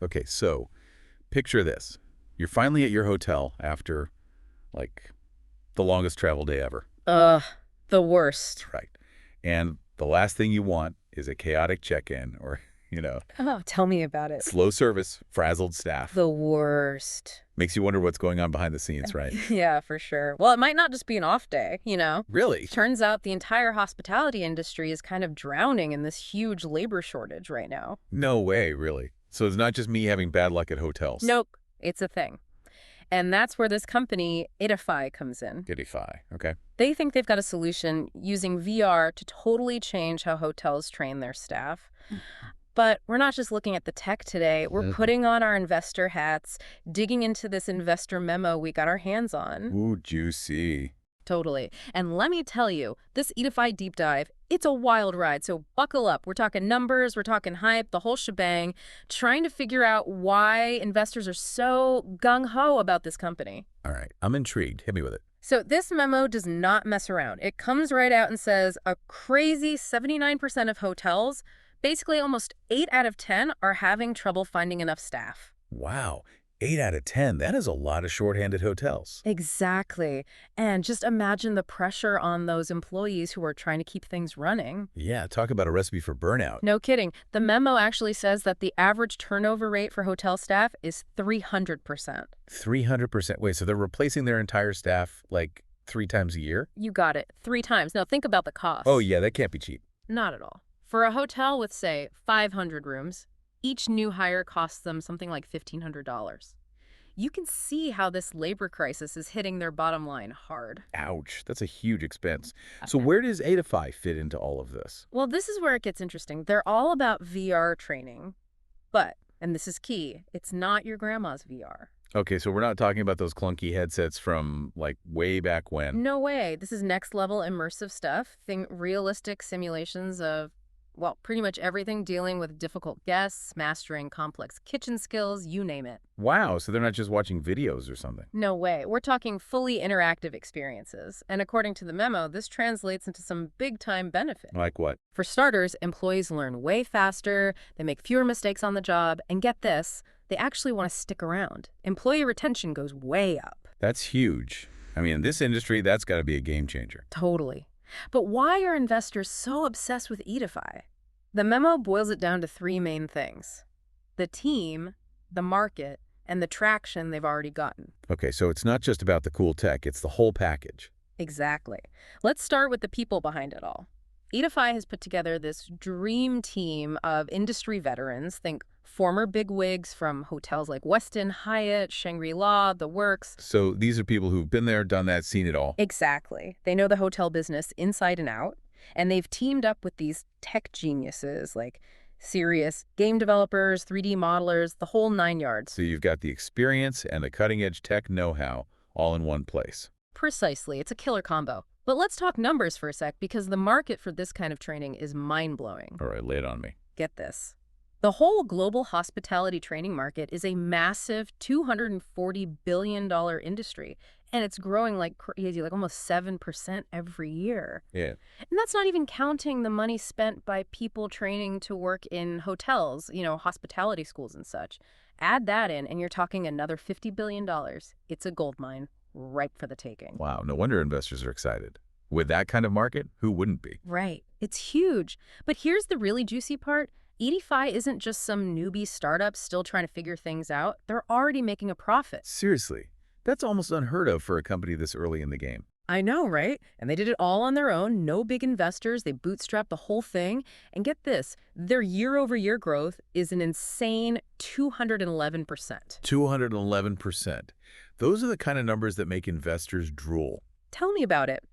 Okay, so picture this. You're finally at your hotel after, like, the longest travel day ever. Ugh, the worst. That's right. And the last thing you want is a chaotic check-in or, you know, Oh, tell me about it. slow service, frazzled staff. The worst. Makes you wonder what's going on behind the scenes, right? Yeah, for sure. Well, it might not just be an off day, Really? Turns out the entire hospitality industry is kind of drowning in this huge labor shortage right now. No way, really. So it's not just me having bad luck at hotels. Nope, it's a thing. And that's where this company, Ediphi, comes in. Edify, okay. They think they've got a solution using VR to totally change how hotels train their staff. But we're not just looking at the tech today. We're putting on our investor hats, digging into this investor memo we got our hands on. Ooh, juicy. Totally. And let me tell you, this Edify deep dive, it's a wild ride, so buckle up. We're talking numbers, we're talking hype, the whole shebang, trying to figure out why investors are so gung-ho about this company. All right, I'm intrigued. Hit me with it. So this memo does not mess around. It comes right out and says a crazy 79% of hotels, basically almost 8 out of 10, are having trouble finding enough staff. Wow, 8 out of 10. That is a lot of shorthanded hotels. Exactly. And just imagine the pressure on those employees who are trying to keep things running. Yeah, talk about a recipe for burnout. No kidding. The memo actually says that the average turnover rate for hotel staff is 300%. 300%. Wait, so they're replacing their entire staff like 3 times a year? You got it. 3 times. Now think about the cost. Oh, yeah, that can't be cheap. Not at all. For a hotel with, say, 500 rooms, each new hire costs them something like $1,500. You can see how this labor crisis is hitting their bottom line hard. Ouch, that's a huge expense. So where does Edify fit into all of this? Well, this is where it gets interesting. They're all about VR training. But, and this is key, it's not your grandma's VR. Okay, so we're not talking about those clunky headsets from, like, way back when. No way. This is next level immersive stuff. Think realistic simulations of, well, pretty much everything dealing with difficult guests, mastering complex kitchen skills, you name it. Wow, so they're not just watching videos or something. No way. We're talking fully interactive experiences. And according to the memo, this translates into some big-time benefit. Like what? For starters, employees learn way faster, they make fewer mistakes on the job, and get this, they actually want to stick around. Employee retention goes way up. That's huge. I mean, in this industry, that's got to be a game changer. Totally. But why are investors so obsessed with Edify? The memo boils it down to 3 main things: the team, the market, and the traction they've already gotten. Okay, so it's not just about the cool tech, it's the whole package. Exactly. Let's start with the people behind it all. Edify has put together this dream team of industry veterans, think former bigwigs from hotels like Westin, Hyatt, Shangri-La, the works. So these are people who've been there, done that, seen it all. Exactly. They know the hotel business inside and out, and they've teamed up with these tech geniuses like serious game developers, 3D modelers, the whole 9 yards. So you've got the experience and the cutting-edge tech know-how all in one place. Precisely. It's a killer combo. But let's talk numbers for a sec, because the market for this kind of training is mind-blowing. All right, lay it on me. Get this. The whole global hospitality training market is a massive $240 billion industry, and it's growing like crazy, like almost 7% every year. Yeah. And that's not even counting the money spent by people training to work in hotels, hospitality schools and such. Add that in, and you're talking another $50 billion. It's a gold mine, ripe for the taking. Wow, no wonder investors are excited. With that kind of market, who wouldn't be? Right. It's huge. But here's the really juicy part. Edify isn't just some newbie startup still trying to figure things out. They're already making a profit. Seriously, that's almost unheard of for a company this early in the game. I know, right? And they did it all on their own, no big investors. They bootstrapped the whole thing. And get this, their year-over-year growth is an insane 211%. 211%. Those are the kind of numbers that make investors drool. Tell me about it.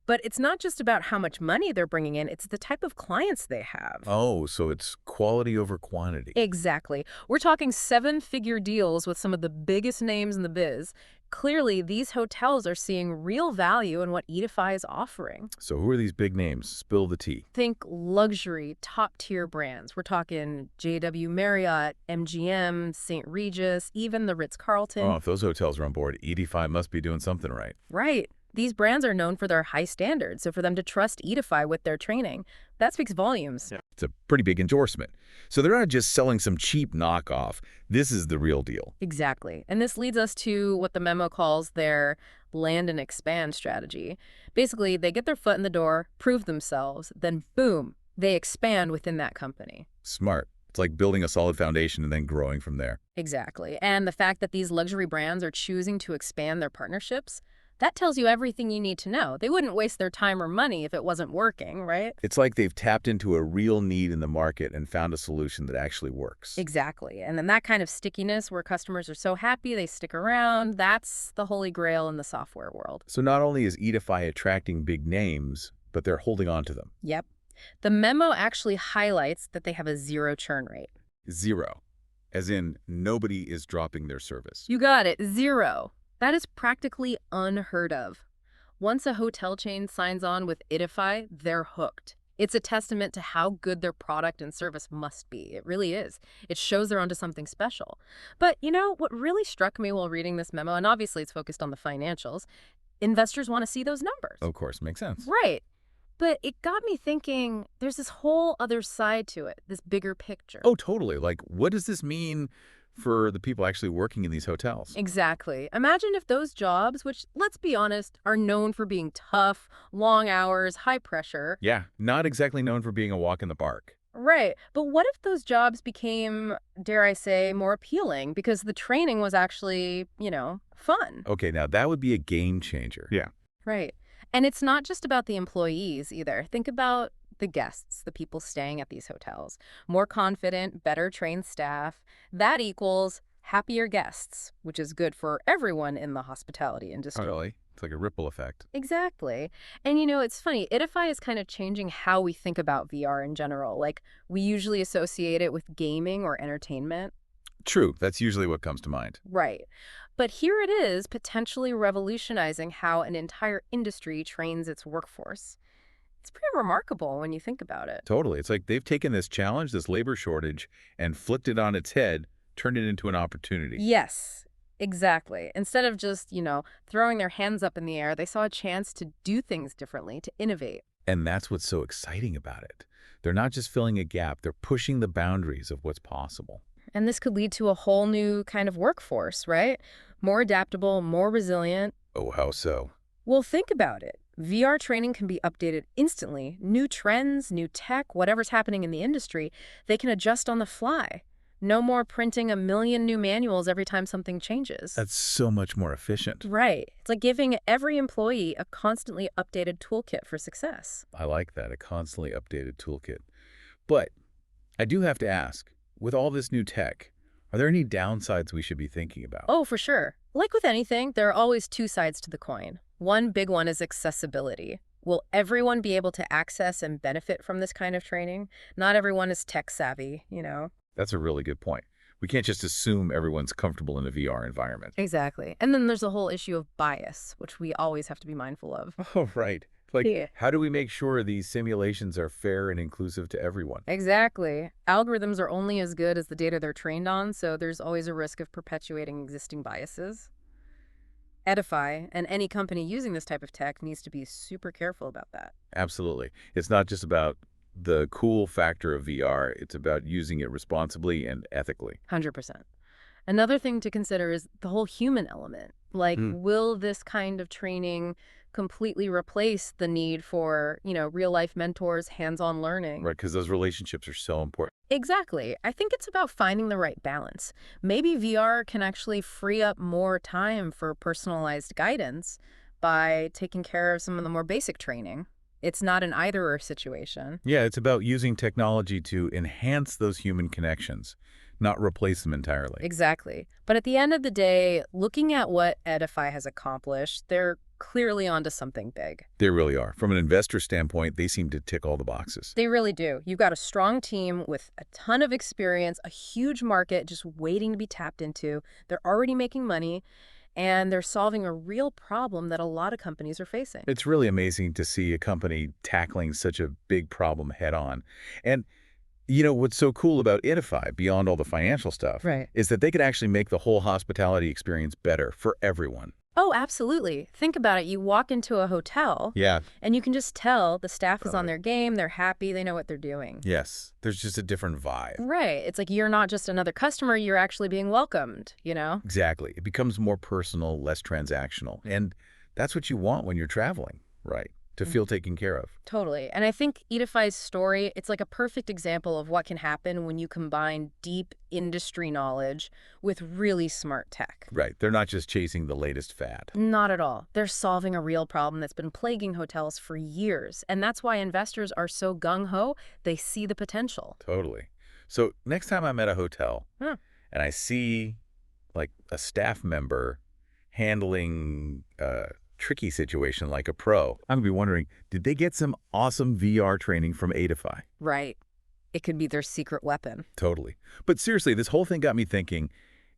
But it's not just about how much money they're bringing in, it's the type of clients they have. Oh, so it's quality over quantity. Exactly. We're talking 7-figure deals with some of the biggest names in the biz. Clearly, these hotels are seeing real value in what Edify is offering. So who are these big names? Spill the tea. Think luxury, top-tier brands. We're talking JW Marriott, MGM, St. Regis, even the Ritz-Carlton. Oh, if those hotels are on board, Edify must be doing something right. Right. These brands are known for their high standards, so for them to trust Edify with their training, that speaks volumes. Yeah. It's a pretty big endorsement. So they're not just selling some cheap knockoff. This is the real deal. Exactly. And this leads us to what the memo calls their land and expand strategy. Basically, they get their foot in the door, prove themselves, then boom, they expand within that company. Smart. It's like building a solid foundation and then growing from there. Exactly. And the fact that these luxury brands are choosing to expand their partnerships, that tells you everything you need to know. They wouldn't waste their time or money if it wasn't working, right? It's like they've tapped into a real need in the market and found a solution that actually works. Exactly. And then that kind of stickiness where customers are so happy they stick around, that's the holy grail in the software world. So not only is Ediphi attracting big names, but they're holding on to them. Yep. The memo actually highlights that they have a zero churn rate. Zero. As in, nobody is dropping their service. You got it, zero. That is practically unheard of. Once a hotel chain signs on with Ediphi, they're hooked. It's a testament to how good their product and service must be. It really is. It shows they're onto something special. But, what really struck me while reading this memo, and obviously it's focused on the financials, investors want to see those numbers. Of course, makes sense. Right. But it got me thinking, there's this whole other side to it, this bigger picture. Oh, totally. Like, what does this mean for the people actually working in these hotels? Exactly. Imagine if those jobs, which, let's be honest, are known for being tough, long hours, high pressure. Yeah, not exactly known for being a walk in the park. Right. But what if those jobs became, dare I say, more appealing because the training was actually, fun? Okay, now that would be a game changer. Yeah. Right. And it's not just about the employees either. Think about the guests, the people staying at these hotels. More confident, better trained staff. That equals happier guests, which is good for everyone in the hospitality industry. Totally. It's like a ripple effect. Exactly. And it's funny, Edify is kind of changing how we think about VR in general. Like, we usually associate it with gaming or entertainment. True. That's usually what comes to mind. Right. But here it is, potentially revolutionizing how an entire industry trains its workforce. It's pretty remarkable when you think about it. Totally. It's like they've taken this challenge, this labor shortage, and flipped it on its head, turned it into an opportunity. Yes, exactly. Instead of just, throwing their hands up in the air, they saw a chance to do things differently, to innovate. And that's what's so exciting about it. They're not just filling a gap, they're pushing the boundaries of what's possible. And this could lead to a whole new kind of workforce, right? More adaptable, more resilient. Oh, how so? Well, think about it. VR training can be updated instantly. New trends, new tech, whatever's happening in the industry, they can adjust on the fly. No more printing a million new manuals every time something changes. That's so much more efficient. Right. It's like giving every employee a constantly updated toolkit for success. I like that, a constantly updated toolkit. But I do have to ask, with all this new tech, are there any downsides we should be thinking about? Oh, for sure. Like with anything, there are always two sides to the coin. One big one is accessibility. Will everyone be able to access and benefit from this kind of training? Not everyone is tech savvy, That's a really good point. We can't just assume everyone's comfortable in a VR environment. Exactly. And then there's the whole issue of bias, which we always have to be mindful of. Oh, right. Like, Yeah. how do we make sure these simulations are fair and inclusive to everyone? Exactly. Algorithms are only as good as the data they're trained on, so there's always a risk of perpetuating existing biases. Edify and any company using this type of tech needs to be super careful about that. Absolutely. It's not just about the cool factor of VR. It's about using it responsibly and ethically. 100%. Another thing to consider is the whole human element. Like, will this kind of training completely replace the need for, real-life mentors, hands-on learning? Right, because those relationships are so important. Exactly. I think it's about finding the right balance. Maybe VR can actually free up more time for personalized guidance by taking care of some of the more basic training. It's not an either-or situation. Yeah, it's about using technology to enhance those human connections, not replace them entirely. Exactly. But at the end of the day, looking at what Edify has accomplished, they're clearly onto something big. They really are. From an investor standpoint, they seem to tick all the boxes. They really do. You've got a strong team with a ton of experience, a huge market just waiting to be tapped into. They're already making money, and they're solving a real problem that a lot of companies are facing. It's really amazing to see a company tackling such a big problem head on. And what's so cool about Edify, beyond all the financial stuff, Right. is that they could actually make the whole hospitality experience better for everyone. Oh, absolutely. Think about it. You walk into a hotel, Yeah. and you can just tell the staff is on Totally. their game, they're happy, they know what they're doing. Yes. There's just a different vibe. Right. It's like you're not just another customer, you're actually being welcomed, you know? Exactly. It becomes more personal, less transactional. And that's what you want when you're traveling, right? To feel taken care of. Totally. And I think Ediphi's story, it's like a perfect example of what can happen when you combine deep industry knowledge with really smart tech. Right. They're not just chasing the latest fad. Not at all. They're solving a real problem that's been plaguing hotels for years. And that's why investors are so gung-ho. They see the potential. Totally. So next time I'm at a hotel Huh. and I see like a staff member handling a tricky situation like a pro, I'm going to be wondering, did they get some awesome VR training from Ediphi? Right. It could be their secret weapon. Totally. But seriously, this whole thing got me thinking,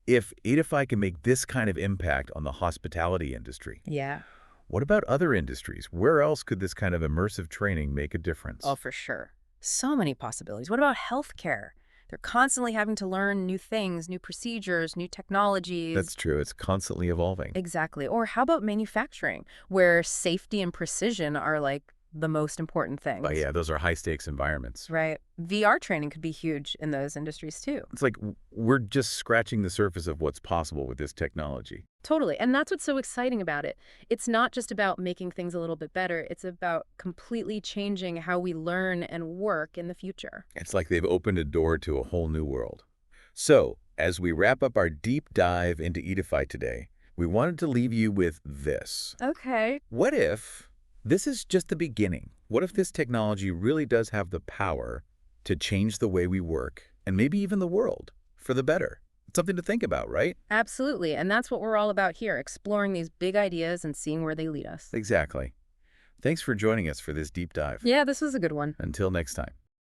if Edify can make this kind of impact on the hospitality industry, Yeah. what about other industries? Where else could this kind of immersive training make a difference? Oh, for sure. So many possibilities. What about healthcare? They're constantly having to learn new things, new procedures, new technologies. That's true. It's constantly evolving. Exactly. Or how about manufacturing, where safety and precision are like the most important things? But yeah, those are high-stakes environments. Right. VR training could be huge in those industries too. It's like we're just scratching the surface of what's possible with this technology. Totally. And that's what's so exciting about it. It's not just about making things a little bit better. It's about completely changing how we learn and work in the future. It's like they've opened a door to a whole new world. So, as we wrap up our deep dive into Edify today, we wanted to leave you with this. Okay. What if this is just the beginning? What if this technology really does have the power to change the way we work and maybe even the world for the better? It's something to think about, right? Absolutely. And that's what we're all about here, exploring these big ideas and seeing where they lead us. Exactly. Thanks for joining us for this deep dive. Yeah, this was a good one. Until next time.